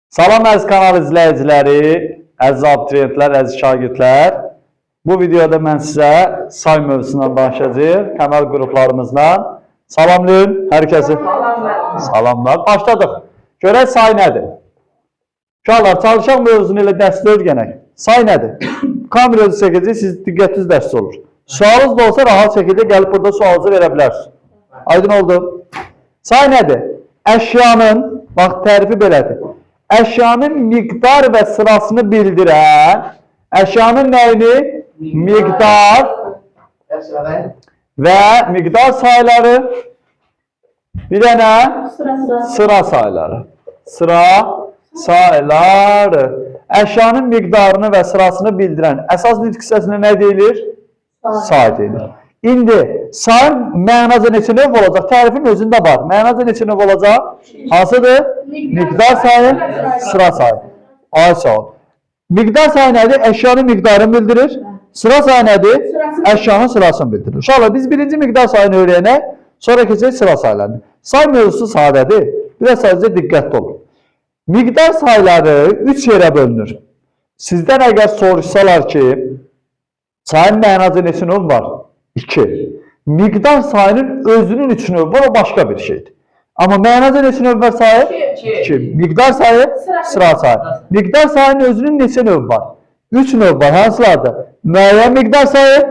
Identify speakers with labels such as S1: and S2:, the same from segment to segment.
S1: Salam əziz kanal izləyiciləri, əziz abituriyentlər, əziz şagirdlər. Bu videoda mən sizə say mövzusundan başlayacağım, kanal qruplarımızla. Salamlayın, hər kəsi. Salamlar. Başladıq. Görək say nədir? Uşaqlar, çalışaq mövzunu ilə dərsdə öyrənək. Say nədir? Kamera özü çəkəcək, siz diqqətiniz dərs olur. Sualınız da olsa rahat şəkildə gəlib burada sualınızı verə bilərsiniz. Aydın oldu. Say nədir? Əşyanın, bax tərifi belədir. Əşyanın miqdar və sırasını bildirən, əşyanın nəyini? Miqdar və miqdar sayıları, bir də nə? Sıra sayıları. Sıra sayıları. Əşyanın miqdarını və sırasını bildirən əsas nitq hissəsinə nə deyilir? Say deyilir. İndi sayın mənaca neçə növ olacaq? Tərifin özündə var. Mənaca neçə növ olacaq? Hansıdır? Miqdar sayı, sıra sayı. Ay sağ ol. Miqdar sayı nədir? Əşyanın miqdarını bildirir. Sıra sayı nədir? Əşyanın sırasını bildirir. Uşaqlar biz birinci miqdar sayını öyrənək, sonra keçək sıra sayılarını. Say mövzusu sadədir. Biraz sadəcə diqqətli olun. Miqdar sayıları 3 yerə bölünür. Sizdən əgər soruşsalar ki, sayın mənaca neçə növ var? 2. Miqdar sayının özünün 3 növü var, o başqa bir şeydir. Amma mənaca neçə növ var sayı? 2. Miqdar sayı, sıra sayı. Miqdar sayının özünün neçə növü var? 3 növ var, hansılardır? Müəyyən miqdar sayı,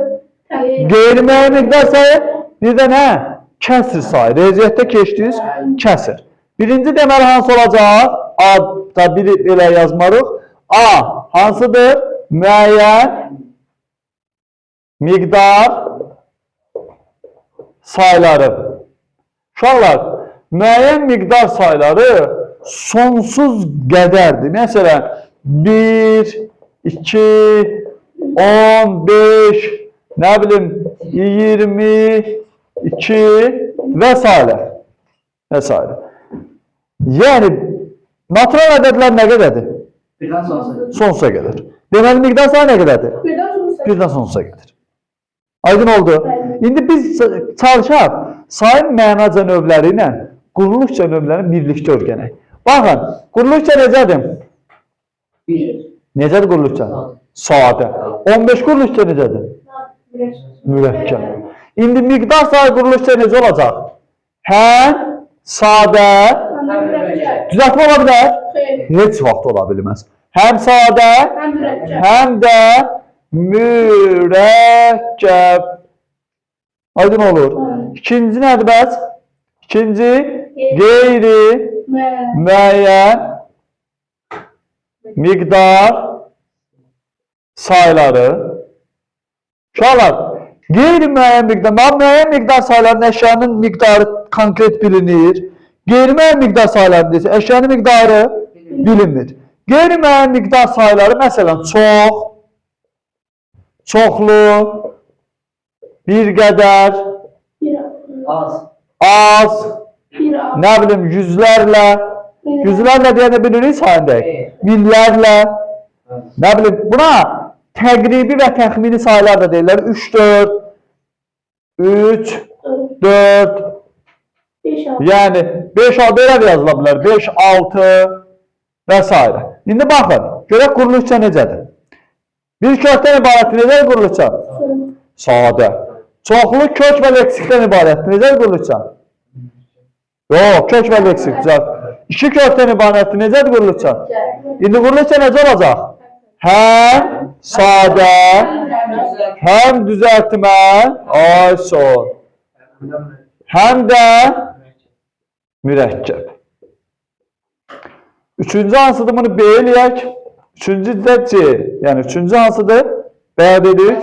S1: qeyri-müəyyən miqdar sayı, bir də nə? Kəsr sayı. Riyaziyyatda keçdiniz, kəsr. Birinci deməli hansı olacaq? A da biri belə yazmarıq. A hansıdır? Müəyyən miqdar sayıları. Uşaqlar, müəyyən miqdar sayıları sonsuz qədərdir. Məsələn, 1, 2, 15, nə bilim, 22 və s. və s. Yəni, natural ədədlər nə qədərdir?
S2: Birdən sonsuza.
S1: Sonsuza qədər. Deməli, miqdar sayı nə qədərdir? Birdən sonsuza qədər. Aydın oldu. İndi biz çalışaq sayın mənaca növləri ilə quruluşca növlərini birlikdə öyrənək. Baxın, quruluşca necədir?
S2: 1.
S1: Necədir quruluşca? Sadə. 15 quruluşca necədir? Mürəkkəb. İndi miqdar sayı quruluşca necə olacaq? Həm sadə, düzəltmə ola bilər? Heç vaxt ola bilməz. Həm sadə, həm də mürəkkəb. Aydın olur. İkinci nədir bəs? İkinci, qeyri-müəyyən miqdar sayıları. Uşaqlar, qeyri-müəyyən miqdar, müəyyən miqdar sayılarının əşyanın miqdarı konkret bilinir. Qeyri-müəyyən miqdar sayılarının desə, əşyanın miqdarı bilinmir. Qeyri-müəyyən miqdar sayıları, məsələn, çox, çoxlu, bir qədər, az, nə bilim, yüzlərlə deyəni bilirik sayındayıq, minlərlə, nə bilim, buna təqribi və təxmini sayılar da deyirlər, 3, 4, yəni 5, belə də yazıla bilər, 5, 6 və s. İndi baxın, görək quruluşca necədir? Bir kökdən ibarətdir, necədir quruluşca? Sadə. Çoxlu kök və leksikdən ibarətdir, necədir quruluşca? Yox, kök və leksik, düzəlt. 2 kökdən ibarətdir, necədir quruluşca? İndi quruluşca necə olacaq? Həm sadə, həm düzəltmə, ay sol, həm də mürəkkəb. Üçüncü hansıdır, bunu B eləyək. Üçüncü də C, yəni üçüncü hansıdır? B dedik,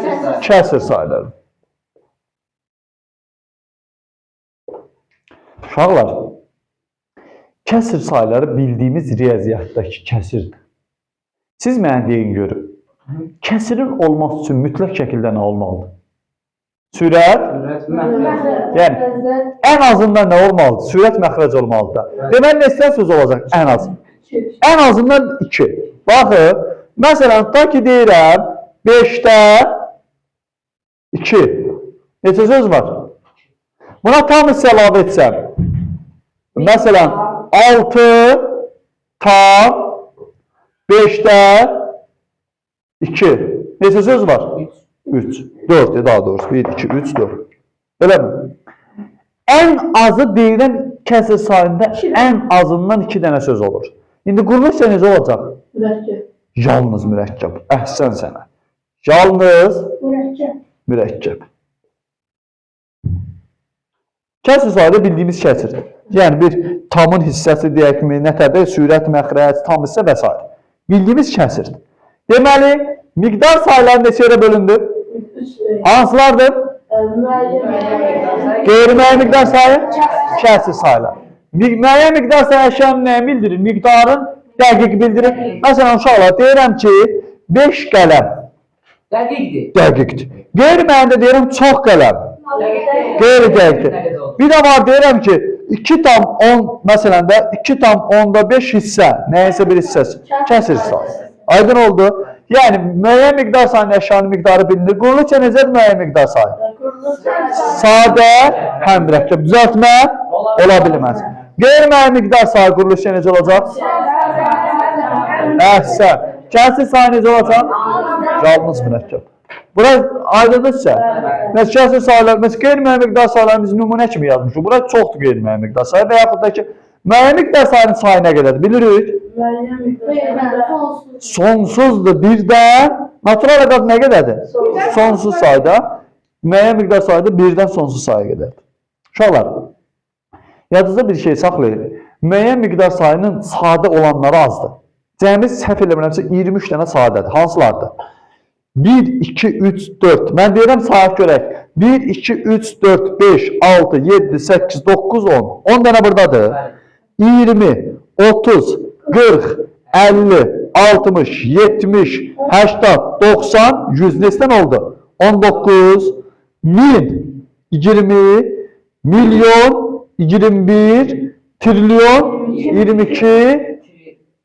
S1: kəsr sayıları. Uşaqlar, kəsr sayıları bildiyimiz riyaziyyatdakı kəsirdir. Siz mənə deyin görün, kəsirin olması üçün mütləq şəkildə nə olmalıdır? Sürət, yəni ən azından nə olmalıdır? Sürət məxrəc olmalıdır. Deməli, neçə söz olacaq? Ən az. Ən azından 2. Baxın, məsələn, ta ki deyirəm, 5-də 2. Neçə söz var? Buna tam hissə əlavə etsəm. Məsələn, 6 tam 5-də 2. Neçə söz var? 3. 4 daha doğrusu. 1, 2, 3, 4. Öyle mi? En azı deyilən kəsr sayında en azından 2 dənə söz olur. İndi quruluşsa necə olacaq?
S3: Mürekkep.
S1: Yalnız mürəkkəb. Əhsən sənə. Yalnız
S3: Mürekkep.
S1: mürəkkəb. Kəsr sayda bildiyimiz kəsrdir. Yəni bir tamın hissəsi deyək mi, nətədə, sürət, məxrəc, tam hissə və s. Bildiyimiz kəsrdir. Deməli, miqdar sayıları neçə yerə bölündü? Hansılardır? Qeyri-müəyyən miqdar sayı? Kəsr sayılar. Müəyyən miqdar sayı əşyanın nəyi bildirir? Miqdarın dəqiq bildirir. Məsələn, uşaqlar, deyirəm ki, 5 qələm
S2: Dəqiqdir.
S1: dəqiqdir. Qeyri-müəyyəndə deyirəm, çox qələm. Qeyri-dəqiqdir. Bir də var, deyirəm ki, 2,10, məsələn də 2,5 hissə, nəyəsə bir hissəsi, kəsr sayı. Aydın oldu. Yəni, müəyyən miqdar sayının əşyanın miqdarı bilinir. Quruluşca necədir müəyyən miqdar sayı? Sadə, həm mürəkkəb, düzəltmə ola bilməz. Qeyri-müəyyən miqdar sayı quruluşca necə olacaq? Əhsən. Kəsr sayı necə olacaq? Yalnız mürəkkəb. Bura aydındırsa, məsələn, kəsr sayılar, məsələn, qeyri-müəyyən miqdar sayılarını biz nümunə kimi yazmışıq. Bura çoxdur qeyri-müəyyən miqdar sayı və yaxud da ki, müəyyən miqdar sayının sayı nə qədərdir? Bilirik? Sonsuzdur. Bir də natural ədəd nə qədərdir? Sonsuz sayda. Müəyyən miqdar sayda birdən sonsuz sayı qədərdir. Uşaqlar, yadınızda bir şey saxlayın. Müəyyən miqdar sayının sadə olanları azdır. Cəmi səhv eləmirəmsə 23 dənə sadədir. Hansılardır? 1, 2, 3, 4. Mən deyirəm sayaq görək. 1, 2, 3, 4, 5, 6, 7, 8, 9, 10. 10 dənə buradadır. 20, 30, 40, 50, 60, 70, 80, 90, 100 neçədən oldu? 19, 1000, 20, milyon, 21, trilyon, 22,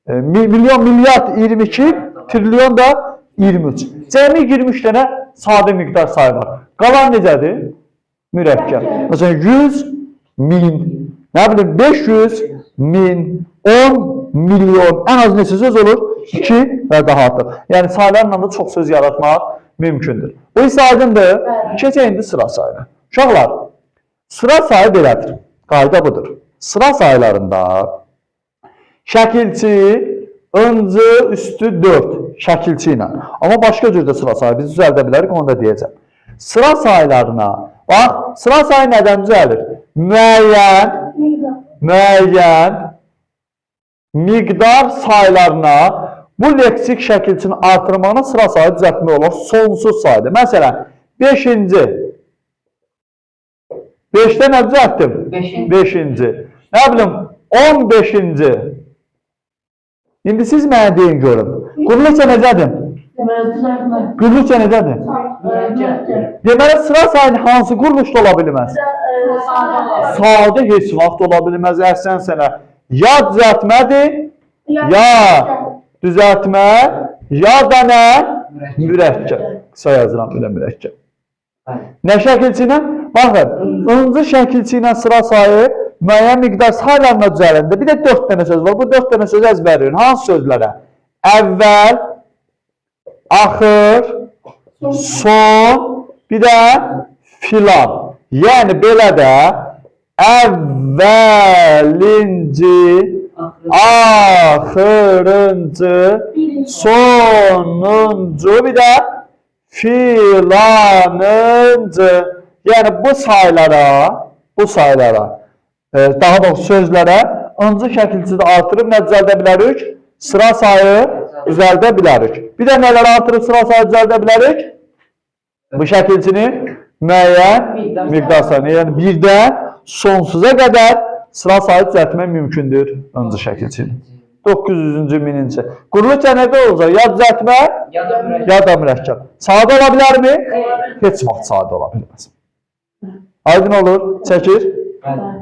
S1: milyon, milyard, 22, trilyon da 23. Cəmi 23 dənə sadə miqdar sayı var. Qalan necədir? Mürəkkəb. Məsələn, 100, 1000, nə bilim, 500, 1000, 10 milyon, ən az neçə söz olur? 2 və daha artıq. Yəni sayılarla da çox söz yaratmaq mümkündür. Bu isə aydındır. Keçək indi sıra sayına. Uşaqlar, sıra sayı belədir. Qayda budur. Sıra sayılarında şəkilçi öncü üstü 4 şəkilçi ilə. Amma başqa cürdə sıra sayı biz düzəldə bilərik, onu da deyəcəm. Sıra sayılarına, bax, sıra sayı nədən düzəlir? Müəyyən miqdar sayılarına bu leksik şəkilçinin artırmağına sıra sayı düzəltmək olur. Sonsuz sayıdır. Məsələn, 5-ci. 5-də nə düzəltdim? 5-ci. Nə bilim, 15-ci. İndi siz mənə deyin görün. Quruluşca necədir? Quruluşca necədir? Deməli, sıra sayının hansı quruluşda ola bilməz? Sadə heç vaxt ola bilməz. Əhsən sənə. Ya düzəltmədir, ya düzəltmə, ya da nə? Mürəkkəb. Qısa yazıram belə mürəkkəb. Nə şəkilçi ilə? Baxın, öncü şəkilçi ilə sıra sayı müəyyən miqdar sayılarına düzəlində. Bir də 4 dənə söz var. Bu 4 dənə söz əzbərləyin. Hansı sözlərə? Əvvəl, axır, son, bir də filan. Yəni belə də əvvəlinci, axırıncı, sonuncu, bir də filanıncı. Yəni bu sayılara, daha doğrusu sözlərə öncü şəkilçidə artırıb nə düzəldə bilərik? Sıra sayı düzəldə bilərik. Bir də nələr artırıb sıra sayı düzəldə bilərik? Bu şəkilçini müəyyən miqdar sayını. Yəni birdə sonsuza qədər sıra sayı düzəltmək mümkündür öncü şəkilçini. 900-cü, 1000-ci. Quruluşca nədə olacaq? Ya düzəltmə, ya da mürəkkəb. Sadə ola bilərmi? Heç vaxt sadə ola bilməz. Aydın olur, çəkir.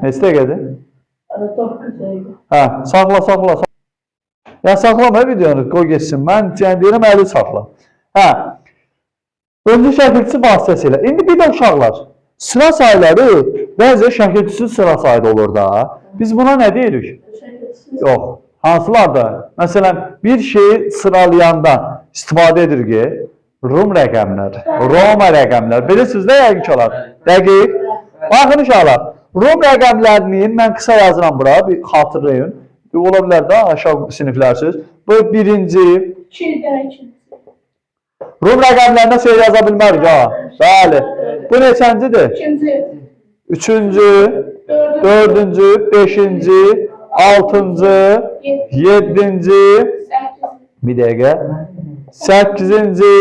S1: Neçə dəqiqədir?
S3: 9 dəqiqə.
S1: Hə, saxla. Ya saxlama videonu, qoy geçsin. Mən deyirəm, əli saxla. Hə, öncü şəkilçisi vasitəsilə. İndi bir də uşaqlar, sıra sayıları bəzi şəkilçisi sıra sayıda olur da. Biz buna nə deyirik? Yox, Hansılardır? Məsələn, bir şeyi sıralayanda istifadə edir ki, Rum rəqəmlər, Roma rəqəmlər. Bilirsiniz də yəqin ki olar. Dəqiq. Baxın uşaqlar, Rum rəqəmlərini mən qısa yazıram bura, bir xatırlayın. Ola bilər də aşağı siniflərsiz. Bu birinci. Rum rəqəmlərinə şey yaza bilmərik ha. Bəli. Bu neçəncidir? Üçüncü, dördüncü, beşinci, altıncı, yedinci, bir dəqiqə, səkkizinci,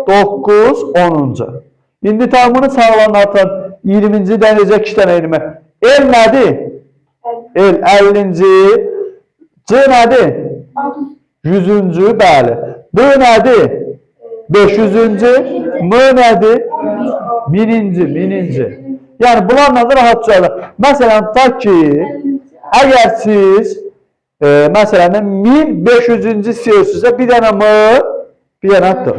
S1: 9, 10-cu. İndi tamamını sağlanatın 20-ci dənizə 2 dənə 20. El nədir? El 50-ci. C nədir? 100-cü, bəli. B nədir? 500-cü. M nədir? 1000-ci. Yəni bunlar nədir? Rahat cəhələ. Məsələn, tutaq ki, əgər siz məsələn 1500-cü istəyirsizsə bir dənə M, bir dənə D.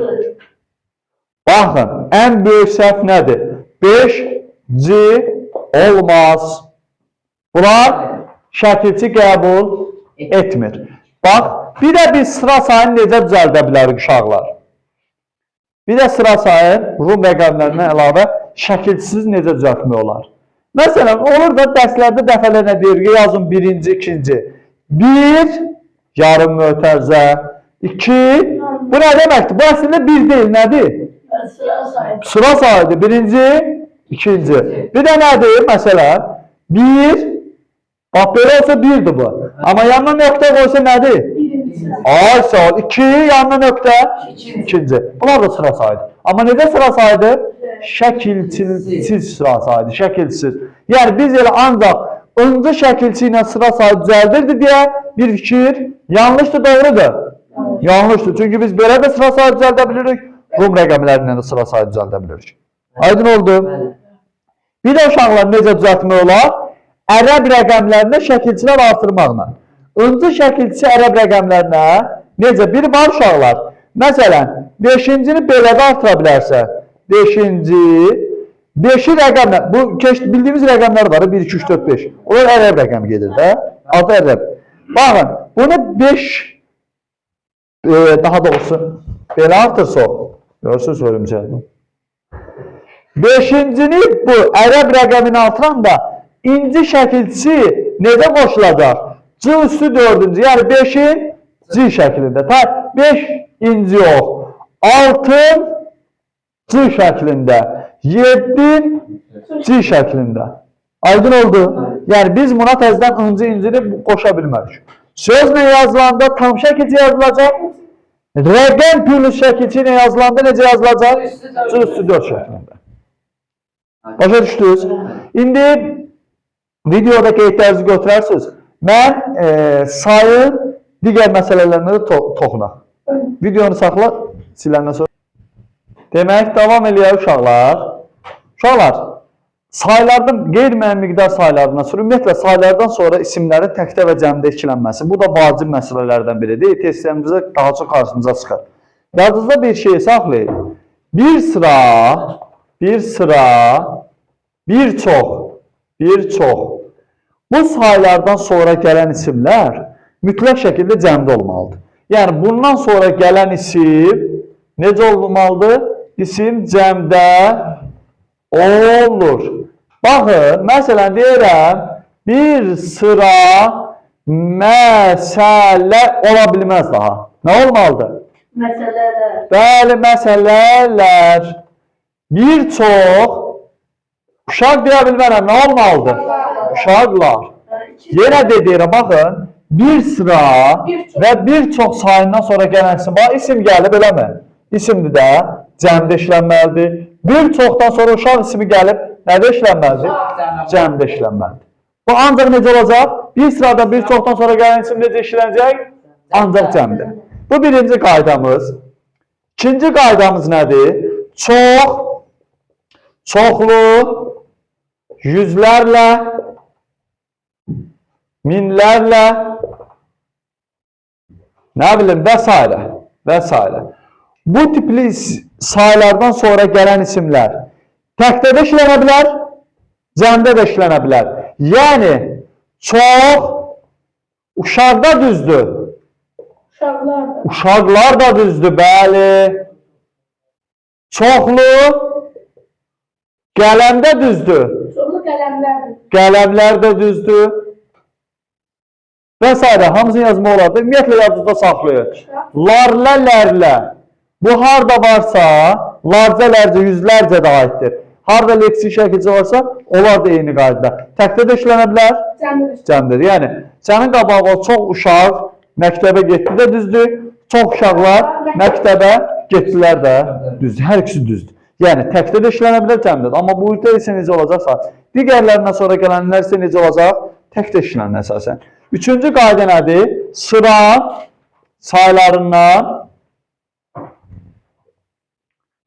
S1: Baxın, ən böyük səhv nədir? 5C olmaz. Bunlar şəkilçi qəbul etmir. Bax, bir də biz sıra sayını necə düzəldə bilərik uşaqlar? Bir də sıra sayı Rum rəqəmlərinə əlavə şəkilsiz necə düzəltmək olar? Məsələn, olur da dərslərdə dəfələrlə deyir ki, yazın birinci, ikinci. 1, yarım mötərizə. 2, bu nə deməkdir? Bu əslində 1 deyil, nədir? Sıra sayıdır. Birinci, ikinci. Bir də nədir? Məsələn, 1, bax belə olsa 1'dir bu. Amma yanına nöqtə qoysa nədir? Ay sağ ol. 2, yanına nöqtə, ikinci. Bunlar da sıra sayıdır. Amma necə sıra sayıdır? Şəkilsiz sıra sayıdır. Şəkilsiz. Yəni biz elə ancaq öncə şəkilçi ilə sıra sayı düzəldirdi deyə bir fikir yanlışdır, doğrudur? Yanlışdır. Çünki biz belə də sıra sayı düzəldə bilirik. Rum rəqəmlərindən də sıra sayı düzəldə bilirik. Aydın oldu? Bir də uşaqlar necə düzəltmək olar? Ərəb rəqəmlərinə şəkilçilər artırmaqla. Öncə şəkilçi ərəb rəqəmlərinə necə? Bir var uşaqlar. Məsələn, 5-cini belə də artıra bilərsə, 5-ci, 5'i rəqəmlə, bu bildiyimiz rəqəmlər var, 1, 2, 3, 4, 5. Onlar ərəb rəqəmi gedir də, adı ərəb. Baxın, bunu 5, daha doğrusu, belə artırsa o, görürsünüz ölümcədir. 5-cini bu ərəb rəqəmini artıran da, inci şəkilçisi necə qoşulacaq? C üstü 4-cü, yəni 5'in C şəklində. 5 inci yox, 6 C şəklində, 7 C şəklində. Aydın oldu. Yəni biz buna təzədən inci incini qoşa bilmərik. Sözlə yazılanda tam şəkilçi yazılacaq. Rəqəm plus şəkilçi ilə yazılanda necə yazılacaq? C üstü 4 şəklində. Başa düşdünüz? İndi videoda qeydlərinizi götürərsiniz. Mən sayı digər məsələlərində də toxunaq. Videonu saxla, siləndən sonra. Demək, davam eləyək uşaqlar. Uşaqlar, sayılardan, qeyri-müəyyən miqdar sayılarından sonra, ümumiyyətlə sayılardan sonra isimlərin təkdə və cəmdə ikilənməsi. Bu da vacib məsələlərdən biridir. Testlərimizə daha çox qarşımıza çıxır. Yadınızda bir şey saxlayın. Bir sıra, bir çox. Bu sayılardan sonra gələn isimlər mütləq şəkildə cəmdə olmalıdır. Yəni, bundan sonra gələn isim necə olmalıdır? İsim cəmdə olur. Baxın, məsələn deyirəm, bir sıra məsələ ola bilməz daha. Nə olmalıdır?
S3: Məsələlər.
S1: Bəli, məsələlər. Bir çox, uşaq deyə bilmərəm, nə olmalıdır? Uşaqlar. Yenə də deyirəm, baxın, bir sıra və bir çox sayından sonra gələn isim gəlib, eləmi? İsimdir də cəmdə işlənməlidir. Bir çoxdan sonra uşaq ismi gəlib, nədə işlənməlidir? Cəmdə işlənməlidir. Bu ancaq necə olacaq? Bir sırada bir çoxdan sonra gələn isim necə işlənəcək? Ancaq cəmdə. Bu birinci qaydamız. İkinci qaydamız nədir? Çoxlu, yüzlərlə, minlərlə, nə bilim, və s. Bu tipli sayılardan sonra gələn isimlər təkdə də işlənə bilər, cəmdə də işlənə bilər. Yəni, çox, Uşaqda düzdür.
S3: Uşaqlar da.
S1: Uşaqlar da düzdür, bəli. Çoxlu qələmdə düzdür.
S3: Çoxlu qələmlərdir.
S1: Qələmlər də düzdür. Və s. hamısını yazma olardı. Ümumiyyətlə yadınızda saxlayın. Larlə, lərlə. Bu harda varsa, larca, lərcə, yüzlərcə də aiddir. Harda leksik şəkilcə varsa, onlar da eyni qaydada. Təkdə də işlənə bilər? Cəmdir. Yəni, sənin qabağı çox uşaq məktəbə getdi də düzdür. Çox uşaqlar məktəbə getdilər də düzdür. Hər ikisi düzdür. Yəni, təkdə də işlənə bilər, cəmdir. Amma bu ülkə isə necə olacaqsa, digərlərindən sonra gələnlər isə necə olacaq? Təkdə işlənən əsasən. Üçüncü qayda nədir? Sıra saylarından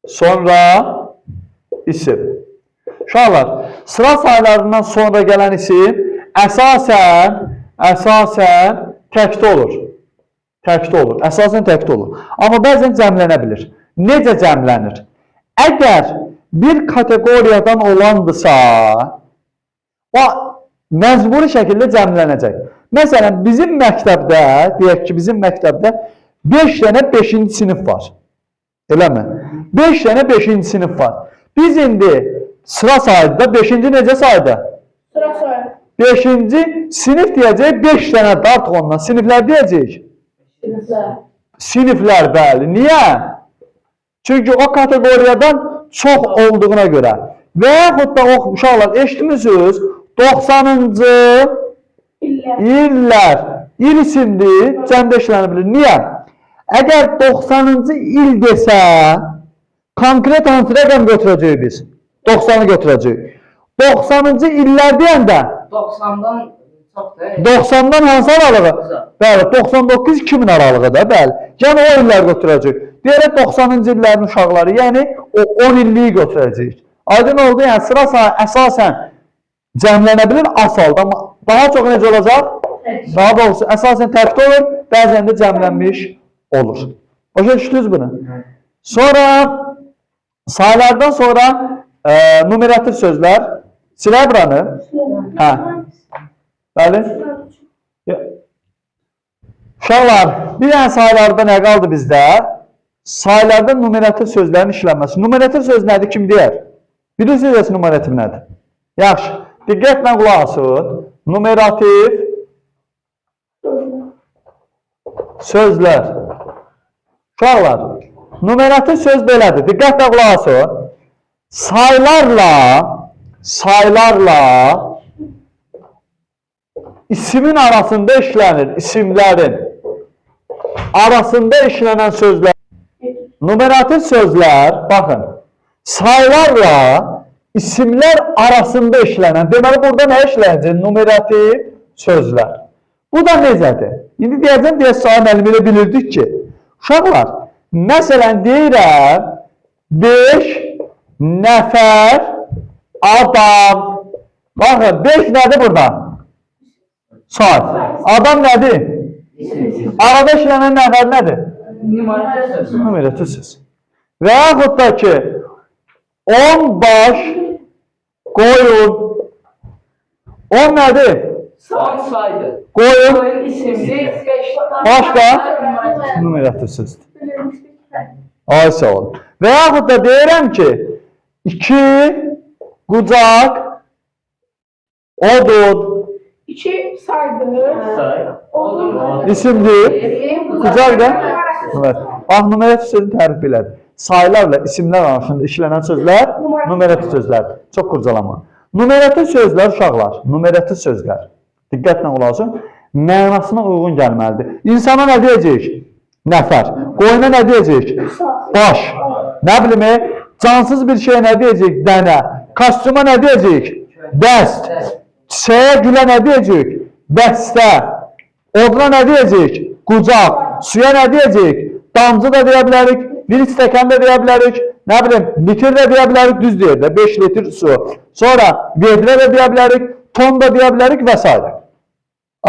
S1: sonra isim. Uşaqlar, sıra saylarından sonra gələn isim əsasən təkdə olur. Təkdə olur. Əsasən təkdə olur. Amma bəzən cəmlənə bilir. Necə cəmlənir? Əgər bir kateqoriyadan olandırsa, o məcburi şəkildə cəmlənəcək. Məsələn, bizim məktəbdə, deyək ki, bizim məktəbdə 5 dənə 5-ci sinif var. Eləmi? 5 dənə 5-ci sinif var. Biz indi sıra sayıda 5-ci necə sayıda?
S3: Sıra sayı.
S1: 5-ci sinif deyəcək, 5 dənə dart ondan. Siniflər deyəcək?
S3: Siniflər.
S1: Siniflər, bəli. Niyə? Çünki o kateqoriyadan çox olduğuna görə. Və yaxud da o uşaqlar, eşitmişsiniz, 90-cı illər, il isimdir, cəmdə işlənə bilir. Niyə? Əgər 90-cı il desə, konkret hansı rəqəm götürəcəyik biz? 90-ı götürəcəyik. 90-cı illər deyəndə
S2: 90'dan çok değil.
S1: 90-dan hansı aralığı? Bəli, 99-2000 aralığı da, bəli. Yəni o illər götürəcəyik. Deyərək 90-cı illərin uşaqları, yəni o 10 illiyi götürəcəyik. Aydın oldu, yəni sıra sayı əsasən cəmlənə bilir asalda, amma daha çox necə olacaq? Daha doğrusu əsasən təkdə olur, bəzən də cəmlənmiş olur. Başa düşdünüz bunu? Sonra sayılardan sonra numerativ sözlər. Silək buranı. Hə. Bəli. Uşaqlar, bir dənə sayılarda nə qaldı bizdə? Sayılarda numerativ sözlərin işlənməsi. Numerativ söz nədir? Kim deyər? Bilirsiniz numerativ nədir? Yaxşı. Diqqətlə qulaq asın. Numerativ sözlər. Uşaqlar, numerativ söz belədir. Diqqətlə qulaq asın. Saylarla isimin arasında işlənir. İsimlərin arasında işlənən sözlər. Numerativ sözlər, baxın, saylarla isimlər arasında işlənən. Deməli, burada nə işlənəcək? Numerativ sözlər. Bu da necədir? İndi deyəcəm, sayı müəllimi ilə bilirdik ki, uşaqlar, məsələn, deyirəm, 5 nəfər adam. Baxın, 5 nədir burada? Say. Adam nədir? Arada işlənən nəfər nədir? Numarativ söz. Və yaxud da ki, 10 baş qoyun. 10 nədir?
S2: Son saydı.
S1: Qoyun.
S2: Koyun isimli 5
S1: Başqa? Numarativ sözdür. Ay sağ olun. Və yaxud da deyirəm ki, 2 qucaq odun.
S3: 2 saydı. Odun.
S1: İsimdir. Qucaq da? Evet. Bax, numarativ sözün tərif belədir. Saylarla isimlər arasında işlənən sözlər numarativ sözlərdir. Çox qurcalama. Numarativ sözlər, uşaqlar, numarativ sözlər. Diqqətlə qulaq asın. Mənasına uyğun gəlməlidir. İnsana nə deyəcək? Nəfər. Qoyuna nə deyəcək? Baş. Nə bilim, cansız bir şey nə deyəcək? Dənə. Kostyuma nə deyəcək? Dəst. Çiçəyə, gülə nə deyəcək? Dəstə. Oduna nə deyəcək? Qucaq. Suya nə deyəcək? Damcı da deyə bilərik, 1 stəkan da deyə bilərik, nə bilim, litir də deyə bilərik, düz deyir də, 5 litir su. Sonra vedrə də deyə bilərik, ton da deyə bilərik və s.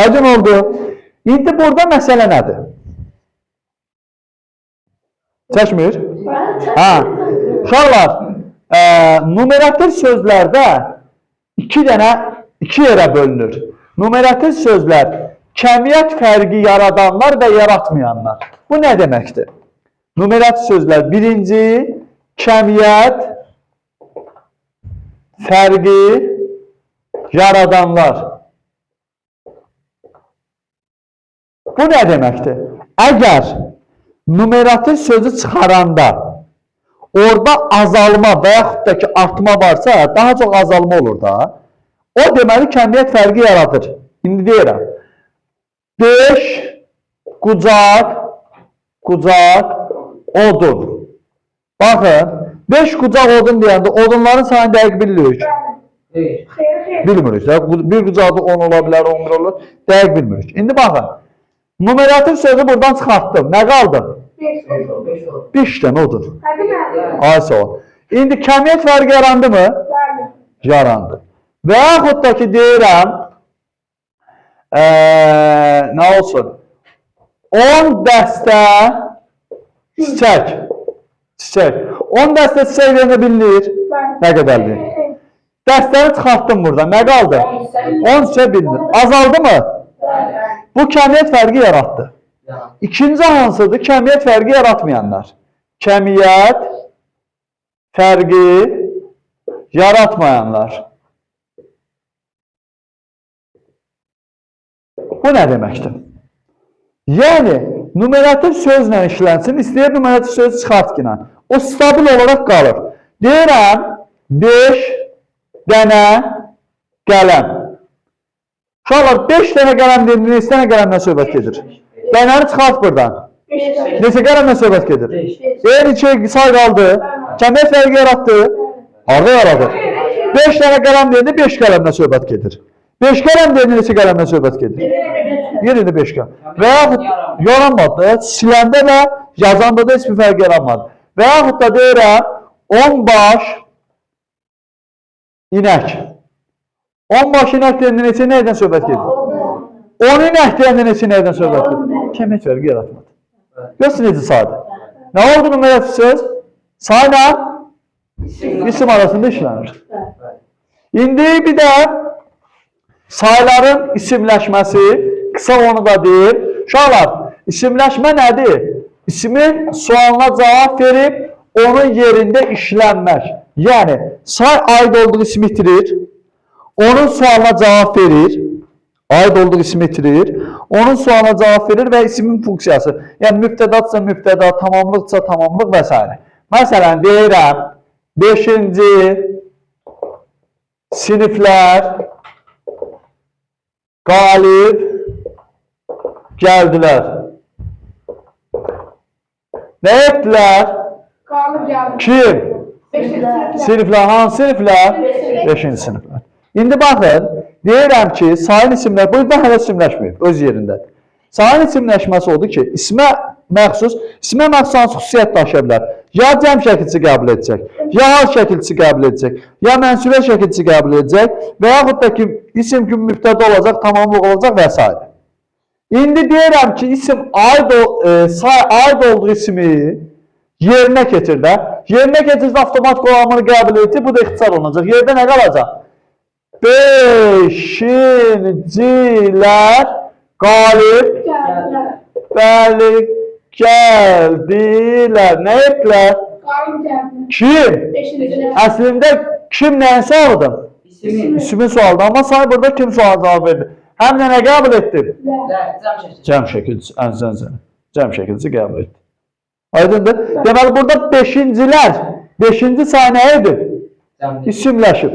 S1: Aydın oldu. İndi burada məsələ nədir? Çəkmir? Hə. Uşaqlar, numerativ sözlərdə 2 yerə bölünür. Numerativ sözlər Kəmiyyət fərqi yaradanlar və yaratmayanlar. Bu nə deməkdir? Numerativ sözlər. Birinci, kəmiyyət fərqi yaradanlar. Bu nə deməkdir? Əgər numerativ sözü çıxaranda orada azalma və yaxud da ki artma varsa, daha çox azalma olur da. O deməli kəmiyyət fərqi yaradır. İndi deyirəm. 5 qucaq odun. Baxın, 5 qucaq odun deyəndə odunların sayını dəqiq bilirik. Bilmirik. Bir qucaqda 10 ola bilər, 11 olur. Dəqiq bilmirik. İndi baxın. Numerativ sözü buradan çıxartdım. Nə qaldı? 5 dənə odun. Ay sağ ol. İndi kəmiyyət fərqi yarandı mı? Yarandı. Və yaxud da ki deyirəm, nə olsun? 10 dəstə çiçək. 10 dəstə çiçək verə bilir. Nə qədərdir? Dəstəni çıxartdım burada. Nə qaldı? 10 çiçək bilinir. Azaldı mı? Bu kəmiyyət fərqi yaratdı. İkinci hansıdır? Kəmiyyət fərqi yaratmayanlar. Kəmiyyət fərqi yaratmayanlar. Bu nə deməkdir? Yəni, numerativ sözlə işlənsin, istəyir numerativ söz çıxart ki, o stabil olaraq qalır. Deyirəm, 5 dənə qələm. Uşaqlar, 5 dənə qələm deyildi, neçə dənə qələmdən söhbət gedir? Dənəni çıxart buradan. Neçə qələmdən söhbət gedir? Neçə say qaldı? Kəmiyyət fərqi yaratdı. Harada yaradır? 5 dənə qələm deyildi, 5 qələmdən söhbət gedir. 5 qələm deyildi, neçə qələmdən söhbət gedir? Yerində 5 qələm. Və yaxud yaranmadı. Siləndə və yazanda da heç bir fərq yaranmadı. Və yaxud da deyirəm, 10 baş inək. 10 baş inək deyildi, neçə nəydən söhbət gedir? 10 inək deyildi, neçə nəydən söhbət gedir? Kəmiyyət fərqi yaratmadı. Görürsün necə saydı? Nə oldu numarativ söz? Sayla isim arasında işlənir. İndi bir də sayların isimləşməsi, qısa onu da deyir. Uşaqlar, isimləşmə nədir? İsmin sualına cavab verib, onun yerində işlənmək. Yəni, say aid olduğu ismi itirir, onun sualına cavab verir, aid olduğu ismi itirir, onun sualına cavab verir və ismin funksiyası. Yəni, mübtədadsa mübtəda, tamamlıqsa tamamlıq və s. Məsələn, deyirəm, 5-ci siniflər qalib gəldilər. Nə etdilər? Kim? Siniflər, hansı siniflər? 5-ci siniflər. İndi baxın, deyirəm ki, sayın isimlər, bu yüzden hələ isimləşməyib, öz yerindədir. Sayın isimləşməsi odur ki, ismə məxsus hansı xüsusiyyət daşıya bilər? Ya cəm şəkilçisi qəbul edəcək, ya hal şəkilçisi qəbul edəcək, ya mənsubə şəkilçisi qəbul edəcək və yaxud da ki, isim kimi mübtəda olacaq, tamamlıq olacaq və s. İndi deyirəm ki, isim aid olduğu ismi yerinə keçir də. Yerinə keçirsə avtomatik olanını qəbul edəcək, bu da ixtisar olunacaq. Yerdə nə qalacaq? 5-cilər qalib gəldilər. Nə etdilər? Kim? Əslində kim nəyin sualıdır? İsmin sualıdır. Amma say burada kim sualı cavab verdi? Həm də nə qəbul etdi? Cəm şəkilçisi. Cəm şəkilçisi qəbul etdi. Aydındır. Deməli burada 5-cilər. 5-ci say nə idi? İsimləşib.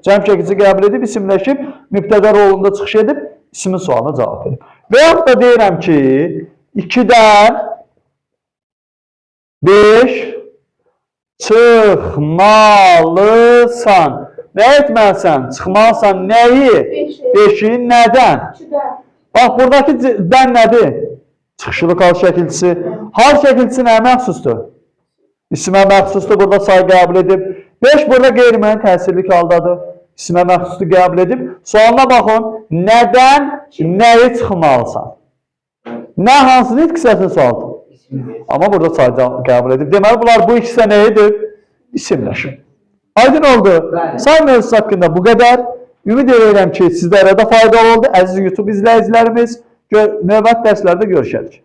S1: Cəm şəkilçisi qəbul edib, isimləşib, mübtəda rolunda çıxış edib, ismin sualına cavab verib. Və yaxud da deyirəm ki, 2-dən 5 çıxmalısan. Nə etməlisən? Çıxmalısan nəyi? 5-i nədən? Bax, buradakı dən nədir? Çıxışlıq hal şəkilçisi. Hal şəkilçisi nəyə məxsusdur? İsimə məxsusdur, burada say qəbul edib. 5 burada qeyri-müəyyən təsirlik haldadır. İsimə məxsusdur qəbul edib. Sualına baxın, nədən nəyi çıxmalısan? Nə hansı nitq hissəsini sualdır? Amma burada say qəbul edib. Deməli, bunlar bu ikisi nə edir? İsimləşir. Aydın oldu. Say mövzusu haqqında bu qədər. Ümid edirəm ki, sizlərə də faydalı oldu. Əziz YouTube izləyicilərimiz, növbəti dərslərdə görüşərik.